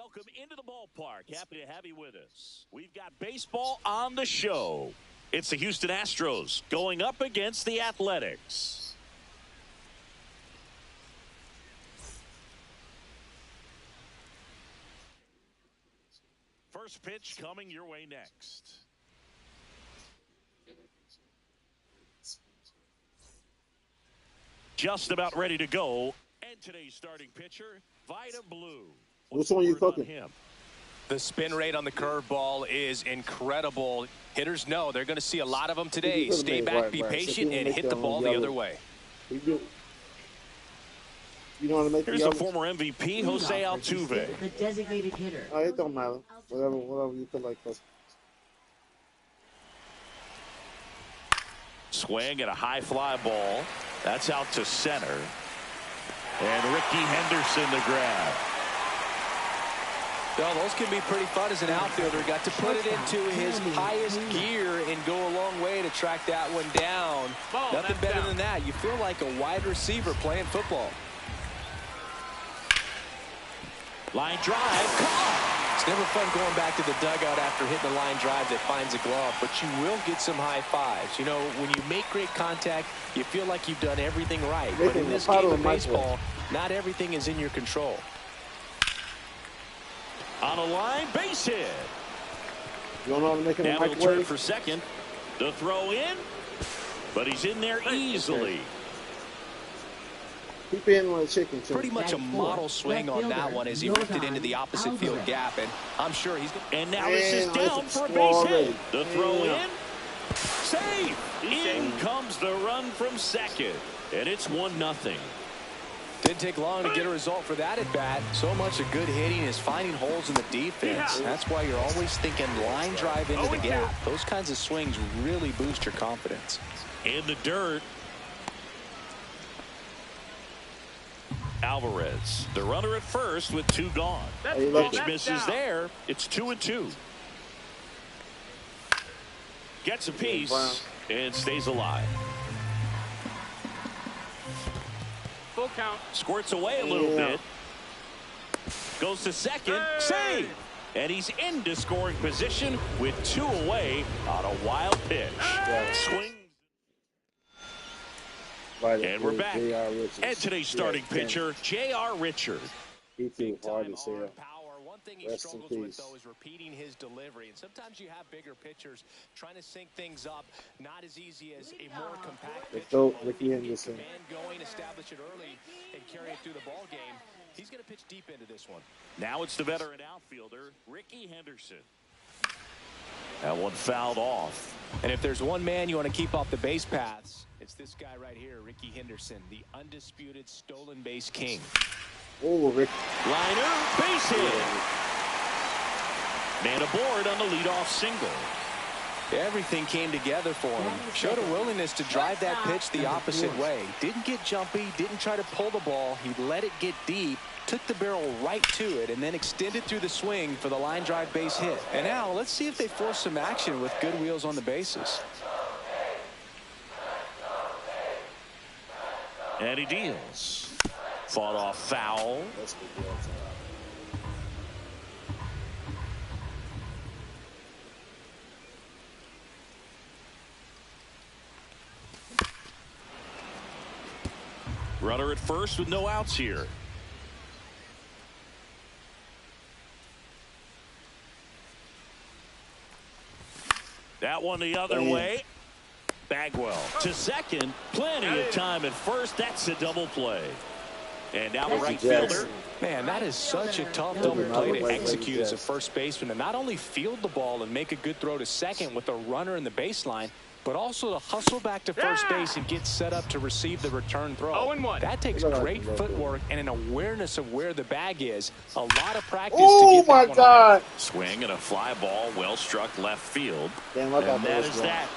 Welcome into the ballpark. Happy to have you with us. We've got baseball on the show. It's the Houston Astros going up against the Athletics. First pitch coming your way next. Just about ready to go. And today's starting pitcher, Vida Blue. Which one are you cooking? The spin rate on the curveball is incredible. Hitters know they're going to see a lot of them today. Stay back, be patient, and hit the ball the other way. You know what I make? Here's the former MVP, Jose Altuve. The designated hitter. Oh, it don't matter. Whatever you feel like. Swing at a high fly ball. That's out to center. And Ricky Henderson the grab. Well, those can be pretty fun as an outfielder. Got to put it into his highest gear and go a long way to track that one down. Nothing better than that. You feel like a wide receiver playing football. Line drive. It's never fun going back to the dugout after hitting a line drive that finds a glove, but you will get some high fives. You know, when you make great contact, you feel like you've done everything right. But in this game of baseball, not everything is in your control. On a line, base hit. You don't know how to make it now he'll turn for second. The throw in, but he's in there easily. Keep in with the chicken. Pretty much a model swing on that one as he ripped it into the opposite field gap, and I'm sure he's. And now this is down for a base hit. The throw in, save. In comes the run from second, and it's 1-0. Didn't take long to get a result for that at bat. So much of good hitting is finding holes in the defense. That's why you're always thinking line drive into the gap. Those kinds of swings really boost your confidence. In the dirt. Alvarez, the runner at first with 2 gone. Pitch misses there. It's 2-2. Gets a piece and stays alive. Full count. Squirts away a little bit. Goes to second. Save. And he's into scoring position with 2 away on a wild pitch. Swing. And we're back. And today's starting pitcher, J.R. Richard. He too hard to say that. One thing he struggles with, though, is repeating his delivery. And sometimes you have bigger pitchers trying to sync things up. Not as easy as a more compact pitcher. Ricky Henderson. Going, establish it early, and carry it through the ball game. He's going to pitch deep into this one. Now it's the veteran outfielder, Ricky Henderson. That one fouled off. And if there's one man you want to keep off the base paths, it's this guy right here, Ricky Henderson, the undisputed stolen base king. Oh, Rick. Liner, base hit. Man aboard on the leadoff single. Everything came together for him. Showed a willingness to drive that pitch the opposite way. Didn't get jumpy, didn't try to pull the ball. He let it get deep, took the barrel right to it, and then extended through the swing for the line drive base hit. And now let's see if they force some action with good wheels on the bases. And he deals. Fought off foul. Runner at first with no outs here. That one the other way. Bagwell to second. Plenty of time at first. That's a double play. And now the right fielder. Man, that is such a tough double play to execute as a first baseman. And not only field the ball and make a good throw to second with a runner in the baseline, but also to hustle back to first base and get set up to receive the return throw. 0-1. That takes great footwork and an awareness of where the bag is. A lot of practice to get that one God. Swing and a fly ball well struck left field. Damn, and that is that.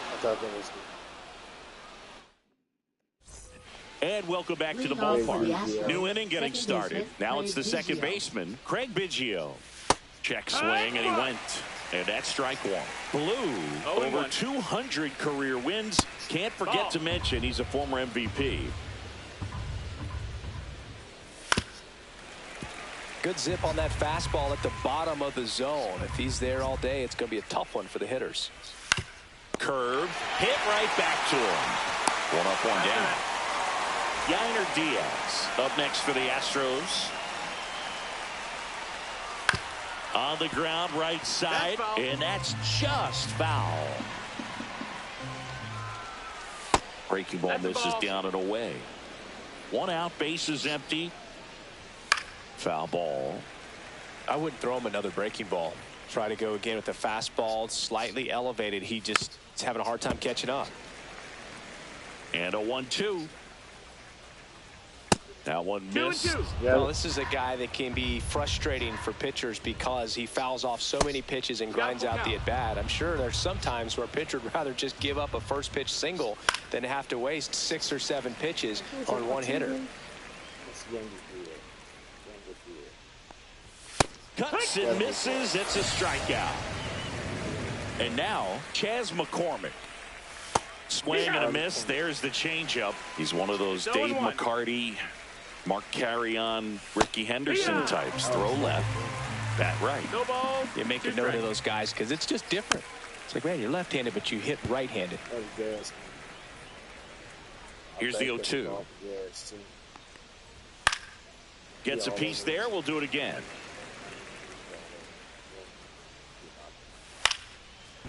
And welcome back to the ballpark. New inning getting started. Now it's the second baseman, Craig Biggio. Check swing, and he went. And that's strike one. Blue, over 200 career wins. Can't forget to mention he's a former MVP. Good zip on that fastball at the bottom of the zone. If he's there all day, it's going to be a tough one for the hitters. Curve, hit right back to him. 1 up, 1 down. Yainer Diaz up next for the Astros. On the ground, right side, and that's just foul. Breaking ball misses down and away. 1 out, bases empty. Foul ball. I wouldn't throw him another breaking ball. Try to go again with the fastball, slightly elevated. He just is having a hard time catching up. And a 1-2. That one missed. Well, this is a guy that can be frustrating for pitchers because he fouls off so many pitches and grinds out the at-bat. I'm sure there's some times where a pitcher would rather just give up a first pitch single than have to waste 6 or 7 pitches on one hitter. Cuts and misses. It's a strikeout. And now Chas McCormick. Swing and a miss. There's the changeup. He's one of those Dave McCarty, Mark Carrion, Ricky Henderson types. Throw left, bat right. No ball. You make a note of those guys because it's just different. It's like, man, you're left-handed, but you hit right-handed. Here's the 0-2. Gets a piece there. We'll do it again.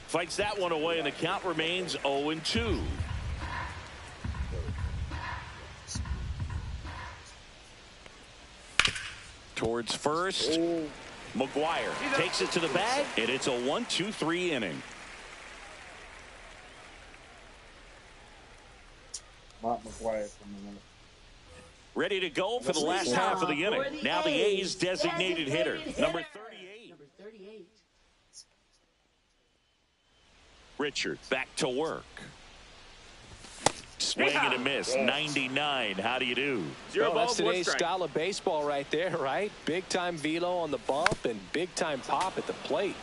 Fights that one away, and the count remains 0-2. Towards first. McGuire takes it to the bag, and it's a 1-2-3 inning. McGuire ready to go for the last half of the inning. Now the A's designated hitter, number 38. Richard back to work. Swing and a miss. 99. How do you do? Well, that's today's style of baseball right there, right? Big time velo on the bump and big time pop at the plate.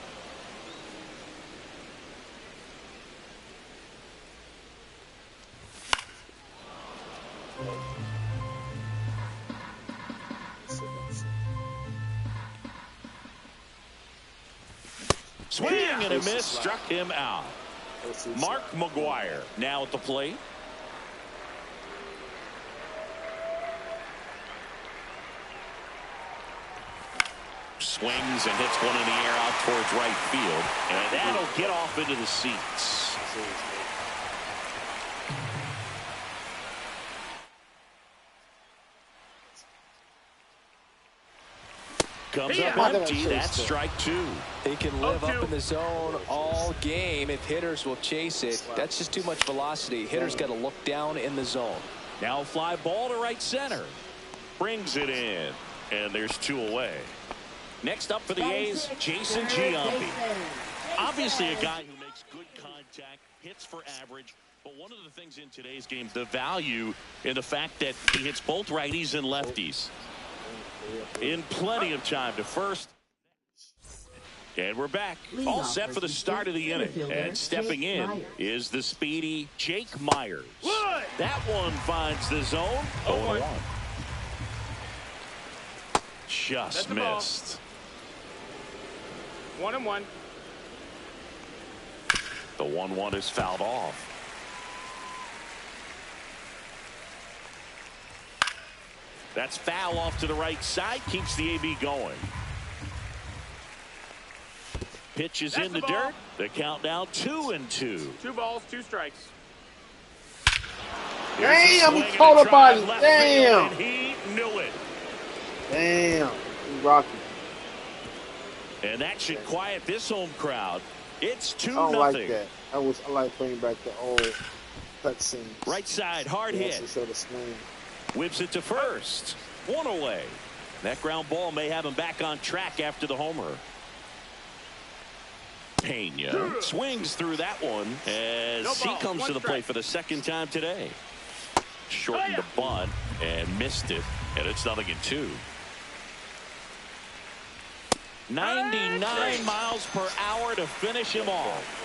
Swing and a miss, struck him out. Mark McGuire now at the plate. Swings and hits one in the air out towards right field, and that'll get off into the seats. Comes up empty. That's strike 2. He can live up in the zone all game if hitters will chase it. That's just too much velocity. Hitters got to look down in the zone. Now fly ball to right center. Brings it in, and there's 2 away. Next up for the A's, Jason Giambi. Obviously a guy who makes good contact, hits for average. But one of the things in today's game, the value in the fact that he hits both righties and lefties. In plenty of time to first. And we're back. All set for the start of the inning. And stepping in is the speedy Jake Myers. That one finds the zone. 0-1. Just missed. 1-1. The 1-1 is fouled off. That's foul off to the right side. Keeps the AB going. Pitch is in the dirt. The count now 2-2. 2 balls, 2 strikes. Damn, he caught a body. Damn. He knew it. Damn. He's rocking. And that should quiet this home crowd. It's 2-0. I don't like that. I like bringing back the old cutscenes. Right side, hard hit. Whips it to first. 1 away. That ground ball may have him back on track after the homer. Pena swings through that one as he comes to the plate for the second time today. Shortened the bunt and missed it, and it's 0-2. 99 miles per hour to finish him off.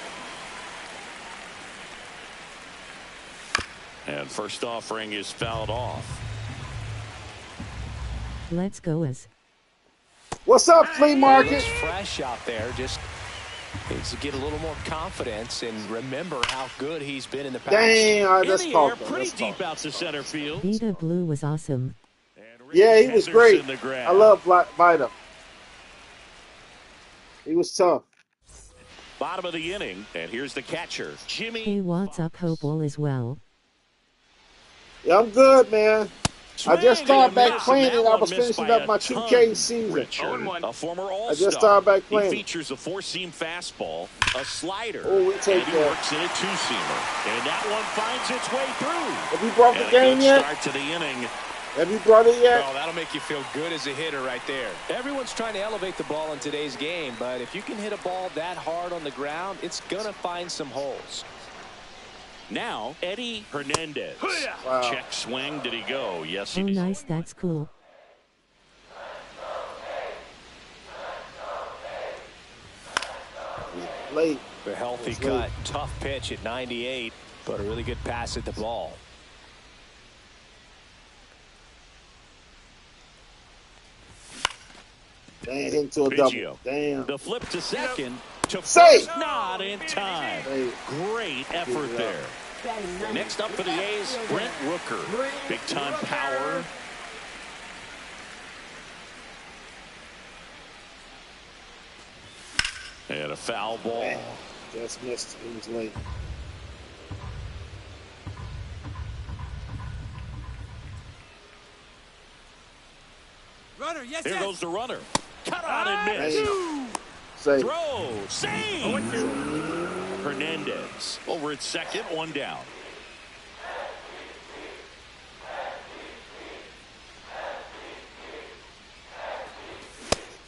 And first offering is fouled off. Let's go as What's up, flea He market? looks fresh out there. Just needs to get a little more confidence and remember how good he's been in the past. Dang, all right, In that's the called air, though. pretty That's deep called. out to center field. Vita Blue was awesome. Yeah, he was great. The grab. I love Vita. He was tough. Bottom of the inning, and here's the catcher, Jimmy. Hey, what's up, Hope all is well? Yeah, I'm good, man. I just started back playing it. I was missed finishing by up a my ton. 2K season. Richard, 0-1. a former All-Star. I just started back He playing. features a four-seam fastball, a slider, Oh, we take and he that. works in a two-seamer. And that one finds its way through. Have you brought the game good yet? Start to the inning. Have you brought it yet? Oh, that'll make you feel good as a hitter right there. Everyone's trying to elevate the ball in today's game, but if you can hit a ball that hard on the ground, it's going to find some holes. Now, Eddie Hernandez. Wow. Check swing. Did he go? Yes, he Oh, did. nice, that's cool. Late. The healthy It's cut, late. tough pitch at 98, but a really good pass at the ball. Dang, into a double. Biggio. Damn. The flip to second. To Say. first, not in time. Hey. Great effort Yeah. there. Next up for the A's, Brent Rooker. Big time power. And a foul ball. Man, just missed. He was late. Runner, yes, Here yes. goes the runner. Cut on and miss. Damn. Say. Throw. Save. Hernandez over at second, one down.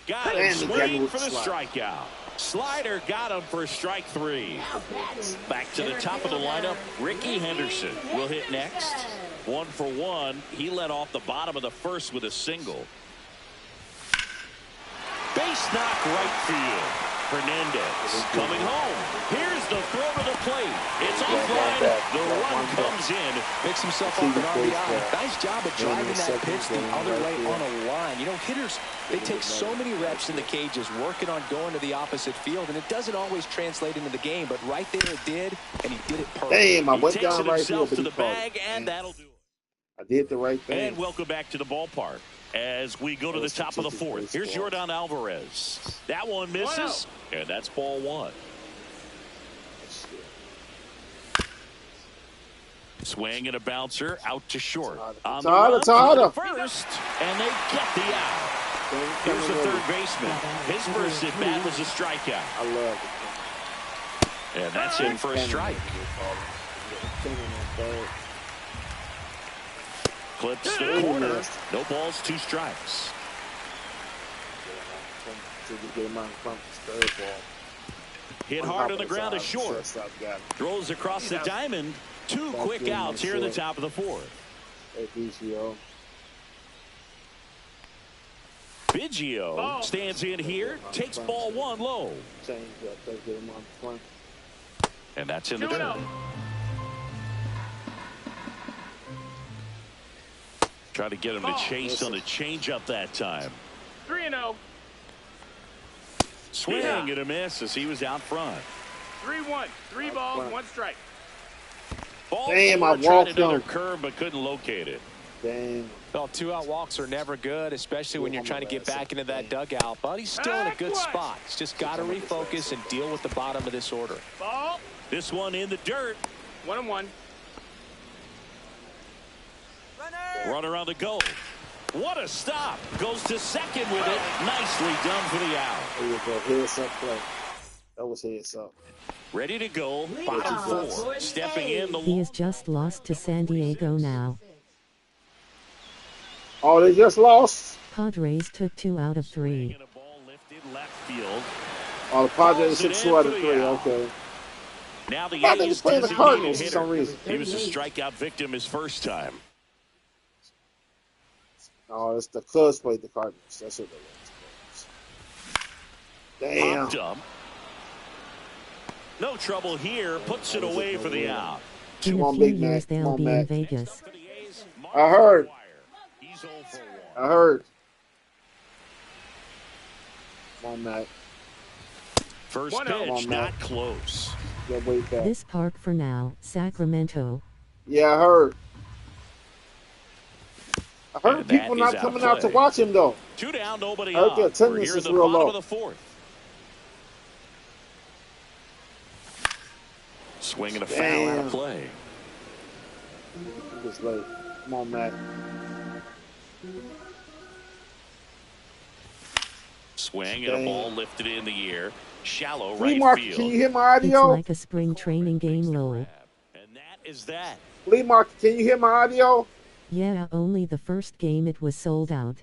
Got him. And the guy Swing with for the slide. strikeout. Slider got him for strike three. Back to the top of the lineup, Ricky Henderson will hit next. 1 for 1. He led off the bottom of the first with a single. Base knock right field. Hernandez coming home. Here's the throw to the plate. It's offline. The run comes in. Picks himself up an RBI. Nice job of driving that pitch the other way on a line. You know, hitters, they take so many reps in the cages working on going to the opposite field, and it doesn't always translate into the game, but right there it did, and he did it perfectly. Damn, I He went takes down it right himself field, to but the he caught bag, it. and that'll do it. I did the right thing. And welcome back to the ballpark as we go to the top of the fourth. Here's Jordan Alvarez. That one misses, and that's ball one. Swing and a bouncer out to short. On the run for the first, and they get the out. Here's the third baseman. His first at bat was a strikeout. I love it. And that's in for a strike. Clips the corner. No balls, 2 strikes. Hit hard on the ground to short. Throws across the diamond. 2 quick outs here in the top of the fourth. Biggio stands in here, takes ball 1 low. And that's in the dirt. Try to get him to chase on the changeup that time. 3-0. Swing and a miss as he was out front. 3-1. 3 balls, 1 strike. Ball Damn, I tried walked another him. curve but couldn't locate it. Damn. Well, 2-out walks are never good, especially when you're trying to get back into that dugout. But he's still in a good spot. He's just got to refocus and deal with the bottom of this order. Ball. This one in the dirt. 1-1. Runner on the go. What a stop. Goes to second with it. Nicely done for the out. There you go. Heads up play. That was heads up. Ready to go. Bottom 4. Stepping in the He is just lost to San Diego now. Oh, they just lost? Padres took 2 out of 3. And a ball lifted left field. Oh, the Padres took 2 out of 3. Okay. Now the I think he's A's playing the designated Cardinals for hitter. some reason. He was a strikeout victim his first time. Oh, it's the Cubs played the Cardinals. That's what they were. Damn. Popped up. No trouble here. Puts it away for the out. In a few years they'll be in Vegas. I heard. He's 0 for 1. I heard. on that. First 1-0. pitch, not close. Get way back. This park for now, Sacramento. Yeah, I heard. I heard And people that not is coming out out of to play. watch him, though. 2 down, nobody I heard the on. We're attendance here in is the real bottom low. of the 4th. Swing and a foul out of play. Just late. Come on, Matt. Swing and a ball lifted in the air. Shallow Lee right Mark, field. can you hear my It's audio? like a spring training game, lol. And that is that. Lee Mark, can you hear my audio? Yeah, only the first game it was sold out.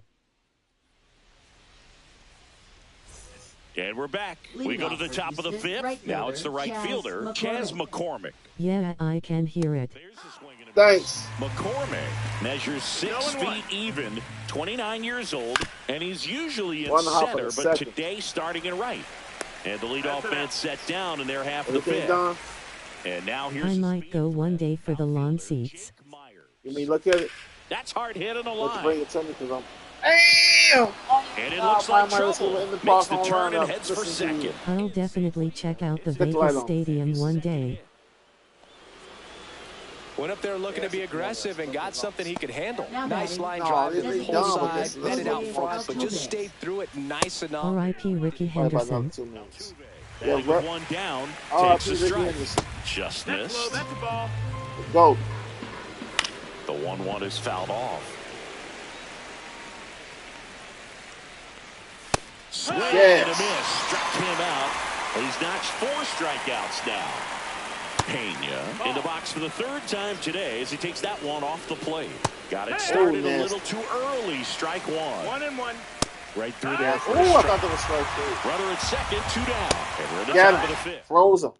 And we're back. We go to the top of the 5th. Now it's the right fielder, Chas McCormick. Yeah, I can hear it. There's the swing and a Thanks. miss. McCormick measures 6 0-1. feet even, 29 years old, and he's usually in 1.5 center, of a but second. today starting in right. And the leadoff man set down in their half of the Everything 5th. done? And now here's I the might speed go of one the day for the lawn outfielder, seats. Jake Myers. You mean look at it? That's hard hit in a Let's bring line. it to me because I'm. Damn! And it looks like trouble. In the Makes park the home turn run and up. heads for Listen to you. second. I'll definitely check out the Get the light Vegas on. Stadium one day. Went up there looking to be aggressive and got something he could handle. Nice line No, drive it to ain't the pull done, but side, this is headed out what front, but Altuve. just stayed through it nice enough. R.I.P. Ricky Probably about another Henderson. 2 minutes. Batting Yeah, with 1 down, Oh, takes a Ricky strike. Henderson. Just That's low. missed. That's a ball. Go. The 1-1 is fouled off. Swing Yes. and a miss. Struck him out. He's notched 4 strikeouts now. Pena in the box for the 3rd time today as he takes that one off the plate. Got it started a little too early. Strike 1. 1-1. Right through there for Oh, the I strike. thought that was strike 3. Runner at second, 2 down. And we're in the Got top of him. the 5th. Froze him.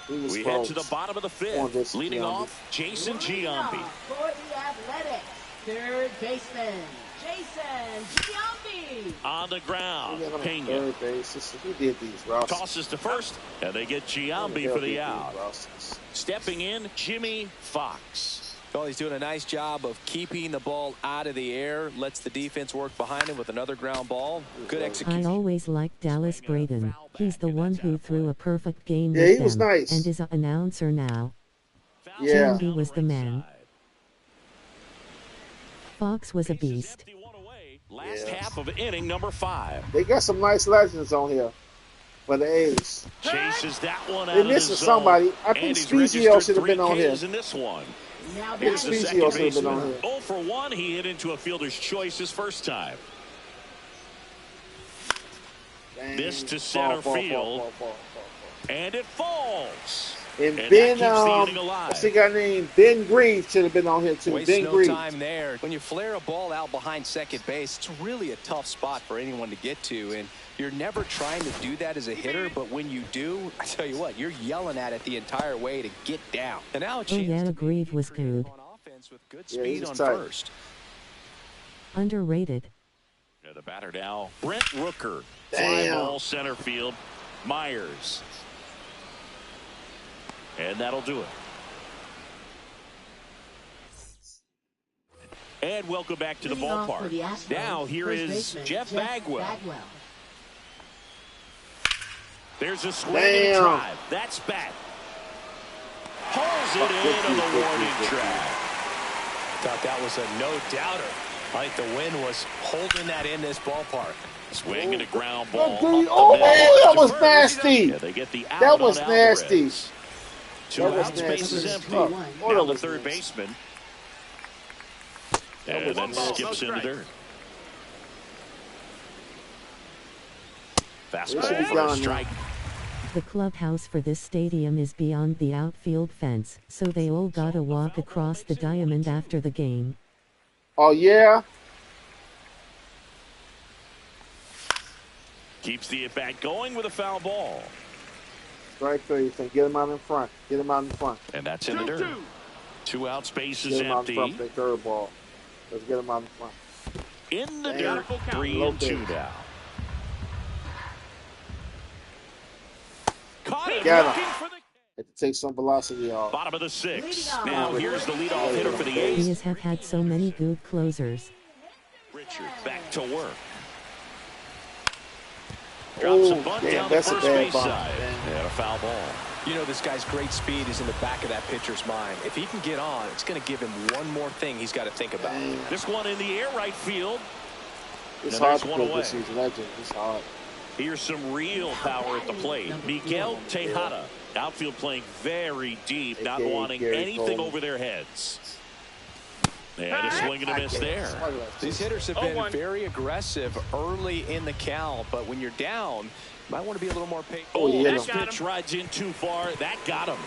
He was We froze. head to the bottom of the Come on, 5th. Jason Leading Giambi. off, Jason Leading Giambi. off for the Athletics, third baseman, Jason Giambi. On the ground, He got him at Pena third base. Who did these, Ross? tosses to first, and they get Giambi for the out. Stepping in, Jimmy Fox. Well, he's doing a nice job of keeping the ball out of the air, lets the defense work behind him with another ground ball. Good I execution. always liked Dallas Braden. He's the one who threw a perfect game Yeah, with he was them, nice. and is an announcer now. Yeah. Giambi was the man. Fox was a beast. Last Yeah. half of inning number 5. They got some nice legends on here for the A's. Chases that one out They of the missing zone. somebody. I think And he's S.V.G. should have been 3 on here. Ks in this one. Now Here's the batting, second should have been on baseman. here. 0 for 1. He hit into a fielder's choice his first time. Dang. This to center field. And it falls. And And that Ben, keeps the inning alive. what's the guy named? Ben Grieve should have been on here too. Waste Ben no Grieve. time there. When you flare a ball out behind second base, it's really a tough spot for anyone to get to, and you're never trying to do that as a hitter, but when you do, I tell you what, you're yelling at it the entire way to get down. And now a Oh chance yeah, to Grieve was good. on offense with good Yeah, he speed was on tight. first. Underrated. Yeah, the batter now, Brent Rooker. Fly Damn. ball center field. Myers. And that'll do it. And welcome back to the leading off for ballpark. the Astros, Now here first is baseman, Jeff Bagwell. There's a swing and a Damn. drive. That's back. Pulls it in on the warning track. Thought that was a no-doubter. I think the wind was holding that in this ballpark. Swing and a ground ball. Good. up the Oh, middle that to was first. nasty. Yeah, they get the out That on was Alvarez. nasty. 2 That was outs, base nasty is as empty. fuck. Oh, Now that the was third nasty. baseman. That And was then nasty. skips into dirt. They should Fastball be for a gone now. strike. The clubhouse for this stadium is beyond the outfield fence, so they all gotta walk across the diamond after the game. Oh yeah. Keeps the at-bat going with a foul ball. Strike 3. So get him out in front. Get him out in front. And that's in the dirt. 2-2. 2 out, space is Get him out in empty. front. That curveball. Let's get him out in front. In the Damn. dirt, Full count. 3-2 Low now. Caught it, Got him. looking for the Had to take some velocity off. bottom of the 6th. Leading off. Now here's the leadoff hitter for the A's. A's have had so many good closers. Richard back to work. Drops a Oh, bunt damn, down the that's a first bad base bunt. side. Man. And a foul ball. You know, this guy's great speed is in the back of that pitcher's mind. If he can get on, it's going to give him one more thing he's got to think about. Damn. This one in the air right field. It's Now hard there's to one put away. this is legend. It's hard. Here's some real power at the plate. Miguel Tejada. Outfield playing very deep, not AKA wanting Gary anything Coleman. over their heads. And a swing and a miss there. These hitters have been very aggressive early in the count, but when you're down, you might want to be a little more patient. Oh, yeah. This pitch rides in too far. That got him.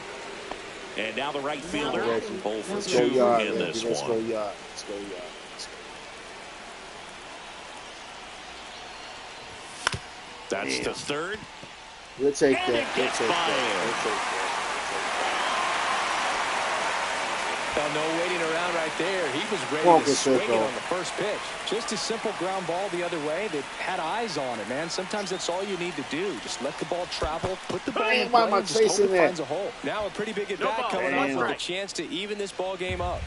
And now the right fielder, 0 for 2 Let's go yard, in baby. this Let's go one. yard. Let's go yard. Let's go. That's the third. We'll take And that. it We'll gets take by that. him. We'll take that. Well, no waiting around right there. He was ready Walk to it, swing it Sicko. on the first pitch. Just a simple ground ball the other way that had eyes on it, man. Sometimes that's all you need to do. Just let the ball travel, put the ball in Why play, am I and just hope chasing it that? finds a hole. Now a pretty big at No bat ball. coming up Damn. with a chance to even this ball game up.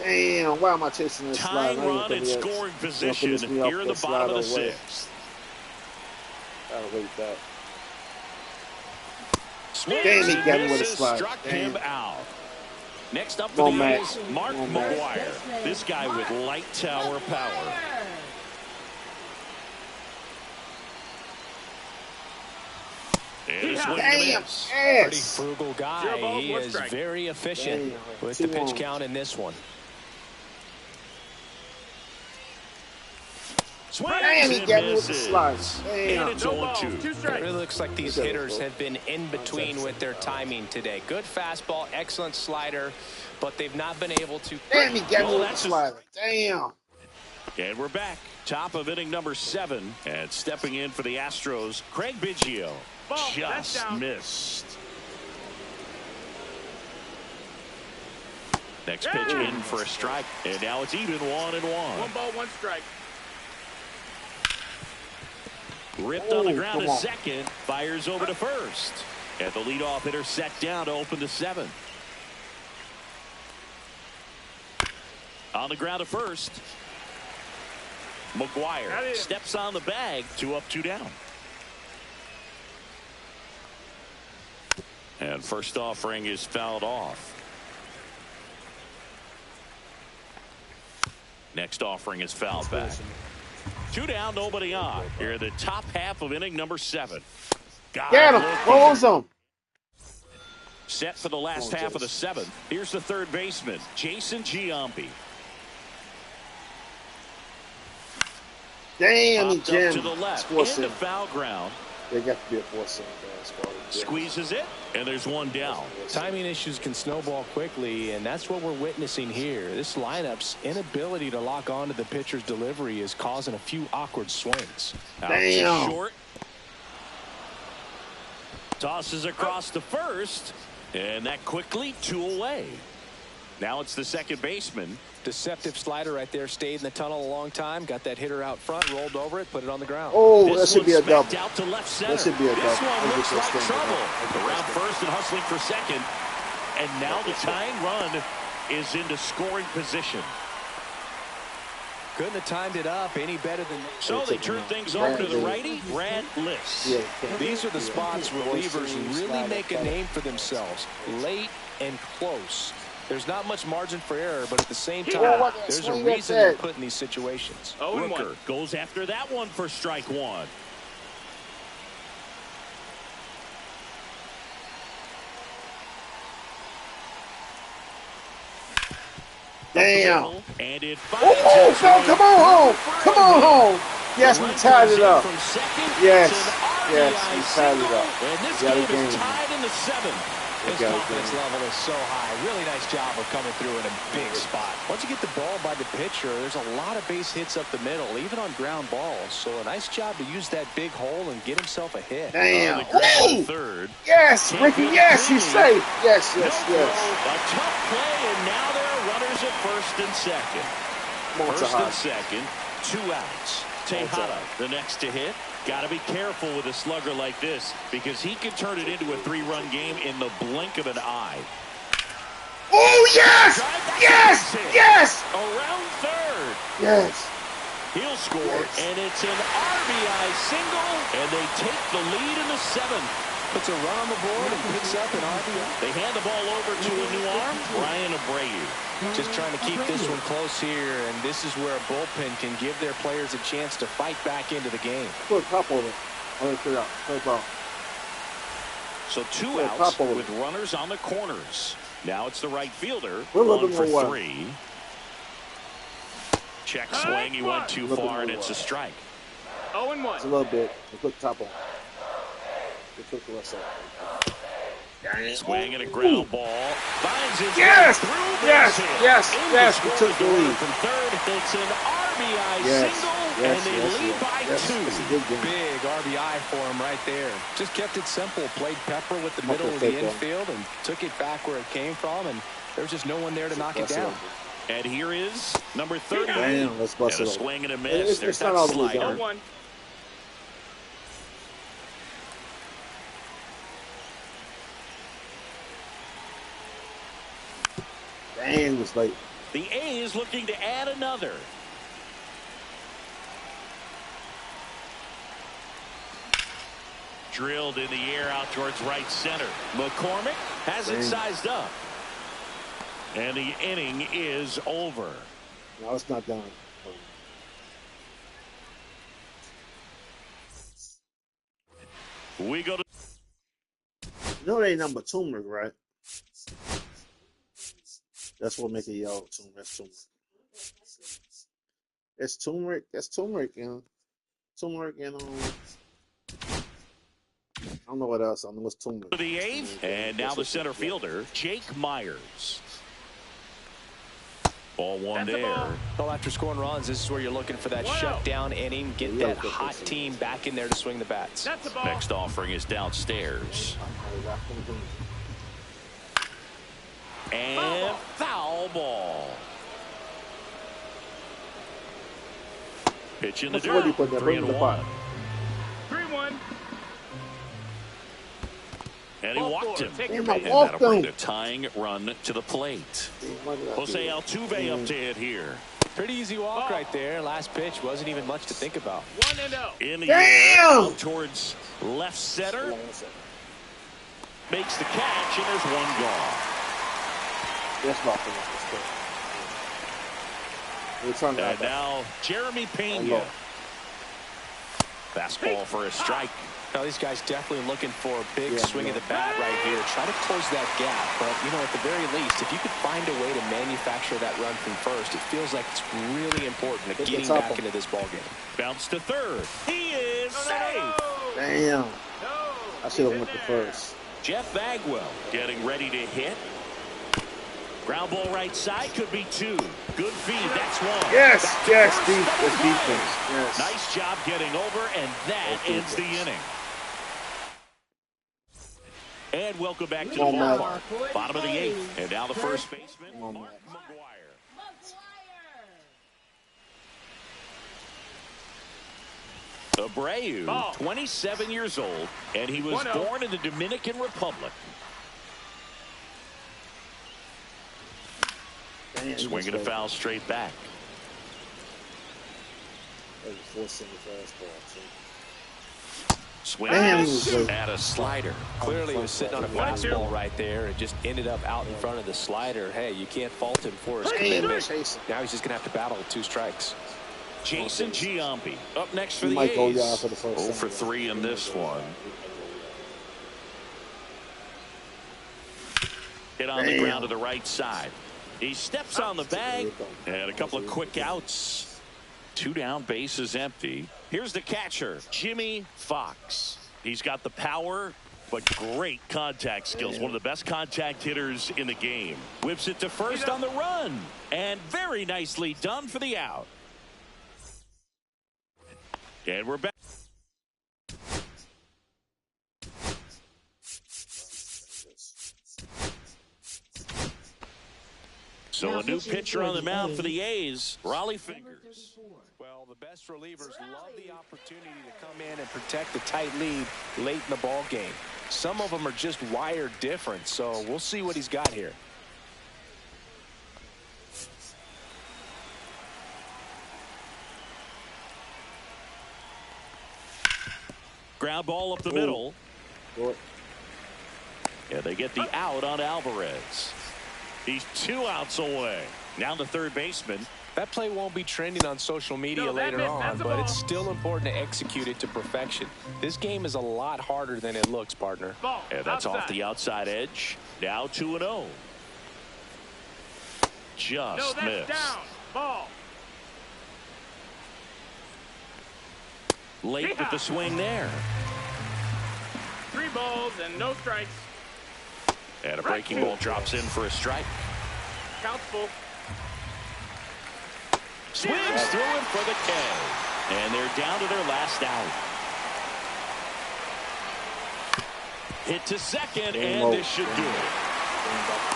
Damn, why am I chasing this slide? Tying run in scoring position here in the bottom of the sixth. Gotta wait that. Swings Damn, he and got me with a misses, slide. struck Damn. him out. Next up Come for on, the Matt. Eagles, Mark Come on, Matt. McGuire. This guy with light tower power. And a swing and a Damn, miss. Pretty yes. frugal guy. 0 balls, He 1 is strike. very efficient Damn. with the 2 pitch on. count in this one. Swings Damn, he and got me with the misses. slice. And Damn. it's No 0 balls, 2. 2 It strikes. really looks like these hitters have been in between with their timing today. Good fastball, excellent slider, but they've not been able to. Damn, he got me Oh, with the that's a- slider. Damn. And we're back. Top of inning number 7. And stepping in for the Astros, Craig Biggio. Ball, that's Just down. missed. Next pitch in for a strike. And now it's even 1-1. 1 ball, 1 strike. Ripped on the ground come to on. second. Fires over to first. And the leadoff hitter set down to open the 7th. On the ground to first. McGuire steps on the bag. 2 up, 2 down. And first offering is fouled off. Next offering is fouled back. 2 down, nobody on. Here in the top half of inning number 7. Get him. Close him. Set for the last half of the 7th. Here's the third baseman, Jason Giambi. Damn, he Popped up jammed. to the left, Force into him. foul ground. They got to be a force in basketball. Squeezes it, and there's 1 down. Timing issues can snowball quickly, and that's what we're witnessing here. This lineup's inability to lock onto the pitcher's delivery is causing a few awkward swings. Out Damn. to short. Tosses across to first, and that quickly 2 away. Now it's the second baseman. Deceptive slider right there. Stayed in the tunnel a long time. Got that hitter out front. Rolled over it. Put it on the ground. Oh, This that should one be a smacked double. out to left center. That should be a double. This one I looks think like that's trouble. double. Around first and hustling for second. And now the tying run is into scoring position. Couldn't have timed it up any better than. So they turn things over to the righty, Brad Liss. Yeah, These are the spots where relievers really make a name for themselves. Late and close. There's not much margin for error, but at the same time, there's a swing that reason they're set. put in these situations. 0-1. Rooker goes after that one for strike 1. Damn. And it finds Oh, its Phil, way come on home. Come on home. Yes, we Right tied goes it in up. from second. Yes. It's an Yes, RBI we tied it single, up. And this We got a game is game. tied in the 7th. We His got a confidence game. level is so high. Really nice job of coming through in a big spot. Once you get the ball by the pitcher, there's a lot of base hits up the middle, even on ground balls. So a nice job to use that big hole and get himself a hit. Damn. On the ground Ooh. to third. Yes, Ricky, yes, he's safe. Yes, No yes, throw, yes. a tough play, and now there are runners at first and second. Come on, First Tahad. and second, 2 outs. Tejada, the next to hit. Got to be careful with a slugger like this because he can turn it into a 3-run game in the blink of an eye. Oh, yes! Yes! Yes! Around third. Yes! He'll score, and it's an RBI single, and they take the lead in the seventh. Puts a run on the board and picks up an RBI. They hand the ball over to a new arm, Brian Abreu. Just trying to keep this one close here, and this is where a bullpen can give their players a chance to fight back into the game. Put a top over. So 2 outs with runners on the corners. Now it's the right fielder. We're 1 for 3. Check swing. He went too far, and it's a strike. 0-1. It's a little bit. Put top on. Put the rest up. Swing and a ground ball. Finds his Yes! way through Yes! base hit. Yes! In Yes! to We score took the runner lead. from third. It's an RBI Yes! single, Yes! and they Yes! lead Yes! by Yes! 2. It's a good game. Big RBI for him right there. Just kept it simple. Played pepper with the middle of the infield and took it back where it came from, and there was just no one there to knock it down. And here is number 30. Damn, let's bust and it a over. swing and a miss. There's It's not that all the way slider. down. 0-1. Dang, it was late. The A's looking to add another. Drilled in the air out towards right center. McCormick has it sized up. And the inning is over. No, it's not done. We go to You know they number turmeric, right? That's what make it yellow. That's turmeric. It's turmeric. That's turmeric, turmeric and I don't know what else. I know it's turmeric. the eighth, and now the center fielder, Jake Myers. Ball one That's a there. ball. Well, after scoring runs, this is where you're looking for that shutdown inning. Get that hot team back in there to swing the bats. That's a ball. Next offering is downstairs. And foul ball. Pitch in the What do you dirt. put there? 3-1. 3-1. And he walked him. Take Damn, your I base. And walked that'll bring him. the tying run to the plate. Jose Altuve up to hit here. Pretty easy walk right there. Last pitch wasn't even much to think about. 1-0. In the Damn! air, out towards left center. Makes the catch, and there's one gone. That's not for We're trying to And now Jeremy Pena. Fastball for a strike. Now, these guys definitely looking for a big swing of the bat right here. Try to close that gap. But, you know, at the very least, if you could find a way to manufacture that run from first, it feels like it's really important to getting back into this ballgame. Bounce to third. He is safe. Damn. I should have went to first. Jeff Bagwell getting ready to hit. Ground ball right side, could be 2. Good feed, that's 1. Yes, Back to yes, first, Steve. double That's play. defense. Yes. Nice job getting over, and that ends the inning. And welcome back to the ballpark. Bottom of the 8th, and now the first baseman, Mark McGuire. Abreu, 27 years old, and he was born in the Dominican Republic. Damn, Swinging a foul straight back. Swing at a slider. Clearly, he was sitting on a fastball right there and just ended up out in front of the slider. Hey, you can't fault him for his commitment. Now he's just going to have to battle with 2 strikes. Jason Giambi up next for the might go, A's. yeah, for the first 0 for 3 in this one. Hit on the ground to the right side. He steps on the bag, and a couple of quick outs. 2 down, bases empty. Here's the catcher, Jimmy Fox. He's got the power, but great contact skills. One of the best contact hitters in the game. Whips it to first on the run, and very nicely done for the out. And we're back. So a new pitcher on the mound for the A's, Raleigh Fingers. Well, the best relievers love the opportunity to come in and protect the tight lead late in the ball game. Some of them are just wired different, so we'll see what he's got here. Ground ball up the middle. Good. Yeah, they get the out on Alvarez. He's 2 outs away. Now the third baseman. That play won't be trending on social media later on, but it's still important to execute it to perfection. This game is a lot harder than it looks, partner. And that's off the outside edge. Now 2-0. Just missed. Down. Ball. Late with the swing there. 3 balls and no strikes. And a breaking ball drops in for a strike. Count's full. Swings through him for the K. And they're down to their last out. Hit to second, and this should do it.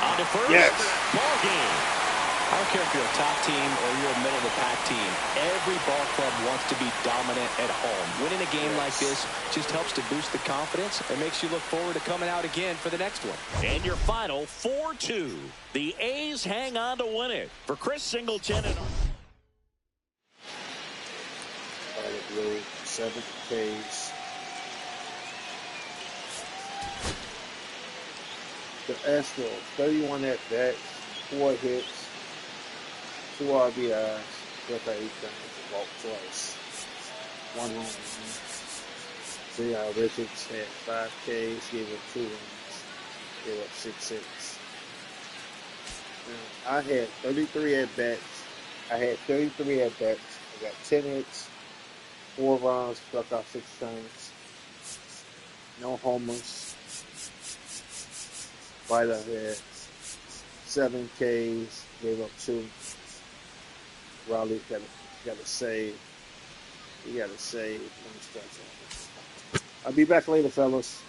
On to first. Yes. Ball game. I don't care if you're a top team or you're a middle-of-the-pack team. Every ball club wants to be dominant at home. Winning a game like this just helps to boost the confidence and makes you look forward to coming out again for the next one. And your final 4-2. The A's hang on to win it. For Chris Singleton and... Blue, 7 Ks. The Astros, 31 at bats, 4 hits, 2 RBIs, just 8 things, walked twice, 1 home run. J.R. Richards had 5 Ks, gave up 2 runs, gave up 6 hits. Now, I had 33 at bats. I got 10 hits. 4 runs, struck out 6 times. No homers. Right I had 7 Ks, gave up 2. Raleigh got a save. He got a save. I'll be back later, fellas.